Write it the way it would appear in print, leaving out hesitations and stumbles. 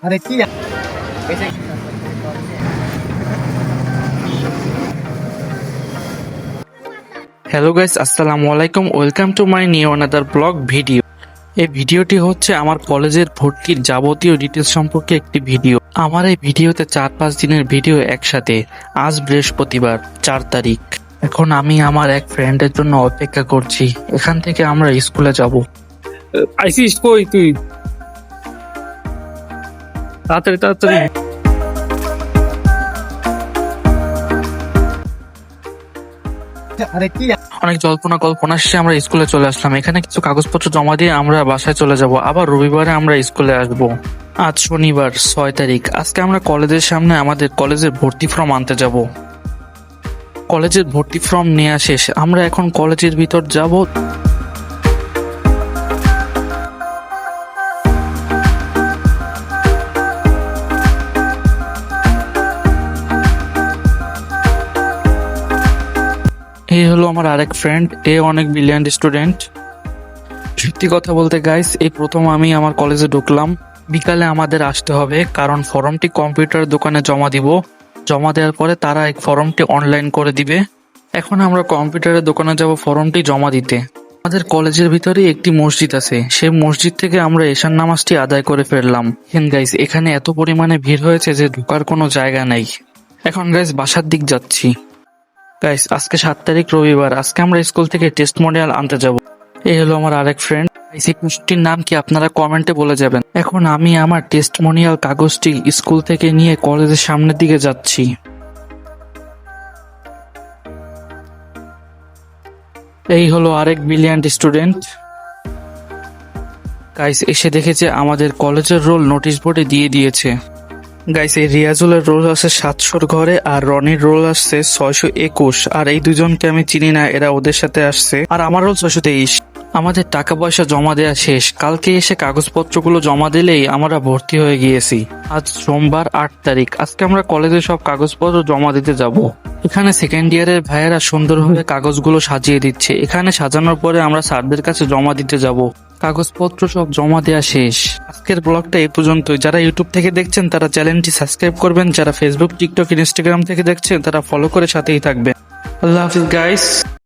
আরে কি hello guys, আসসালামু আলাইকুম। Welcome to my new another blog video. এই ভিডিওটি হচ্ছে আমার কলেজের ভর্তির যাবতীয় ডিটেলস সম্পর্কে একটি ভিডিও। আমার এই ভিডিওতে 4-5 দিনের ভিডিও একসাথে। আজ বৃহস্পতিবার 4 তারিখ। এখন আমি আমার এক ফ্রেন্ডের জন্য অপেক্ষা করছি। এখান থেকে আমরা স্কুলে যাব। আইসিস কই তুই? তাড়াতাড়ি তাড়াতাড়ি। আরে কি অনেক জল্পনা কল্পনা শেষে আমরা স্কুলে চলে আসলাম। এখানে কিছু কাগজপত্র জমা দিয়ে আমরা বাসায় চলে যাব। আবার রবিবারে আমরা স্কুলে আসব। আজ শনিবার 6 তারিখ। আজকে আমরা কলেজের সামনে আমাদের কলেজের ভর্তি ফর্ম আনতে যাব। কলেজের ভর্তি ফর্ম নেওয়া শেষ। আমরা এখন কলেজের ভিতর যাব। এই হলো আমার আরেক ফ্রেন্ড। এ অনেক ব্রিলিয়ান্ট স্টুডেন্ট। সত্যি কথা বলতে গাইস, এই প্রথম আমি আমার কলেজে ঢুকলাম। বিকালে আমাদের আসতে হবে, কারণ ফর্মটি কম্পিউটার দোকানে জমা দিব। জমা দেওয়ার পরে তারা এই ফর্মটি অনলাইন করে দিবে। এখন আমরা কম্পিউটারের দোকানে যাব ফর্মটি জমা দিতে। আমাদের কলেজের ভিতরেই একটি মসজিদ আছে। সেই মসজিদ থেকে আমরা এশার নামাজটি আদায় করে ফেললাম। গাইস, এখানে এত পরিমাণে ভিড় হয়েছে যে ঢোকার কোনো জায়গা নেই। এখন গাইস বাসার দিক যাচ্ছি। গাইস, আজকে 7 তারিখ রবিবার। আজকে আমরা স্কুল থেকে টেস্টিমোনিয়াল আনতে যাব। এই হলো আমার আরেক ফ্রেন্ড। এই পোস্টটির নাম কি আপনারা কমেন্টে বলে যাবেন। এখন আমি আমার টেস্টিমোনিয়াল কাগজটি স্কুল থেকে নিয়ে কলেজের সামনের দিকে যাচ্ছি। এই হলো আরেক ব্রিলিয়ান্ট স্টুডেন্ট। গাইস, এসে দেখেছে আমাদের কলেজের রোল নোটিশ বোর্ডে দিয়ে দিয়েছে। গাইস, এই রিয়াজুলের রোল আছে 700 ঘরে, আর রনির রোল আসছে 621। আর এই দুজনকে আমি চিনি না, এরা ওদের সাথে আসছে। আর আমার রোল 623। আমাদের টাকা পয়সা জমা দেওয়া শেষ। কালকে এসে কাগজপত্রগুলো জমা দিলেই আমরা ভর্তি হয়ে গিয়েছি। আজ সোমবার 8 তারিখ। আজকে আমরা কলেজে সব কাগজপত্র জমা দিতে যাব। এখানে সেকেন্ড ইয়ারের ভাইয়েরা সুন্দরভাবে কাগজগুলো সাজিয়ে দিচ্ছে। এখানে সাজানোর পরে আমরা স্যারদের কাছে জমা দিতে যাব। কাগজপত্র সব জমা দেওয়া শেষ। আজকের ব্লগটা এই পর্যন্তই। যারা ইউটিউব থেকে দেখছেন তারা চ্যানেলটি সাবস্ক্রাইব করবেন। যারা ফেসবুক, টিকটক, ইনস্টাগ্রাম থেকে দেখছেন তারা ফলো করে সাথেই থাকবেন। আল্লাহ হাফিজ গাইস।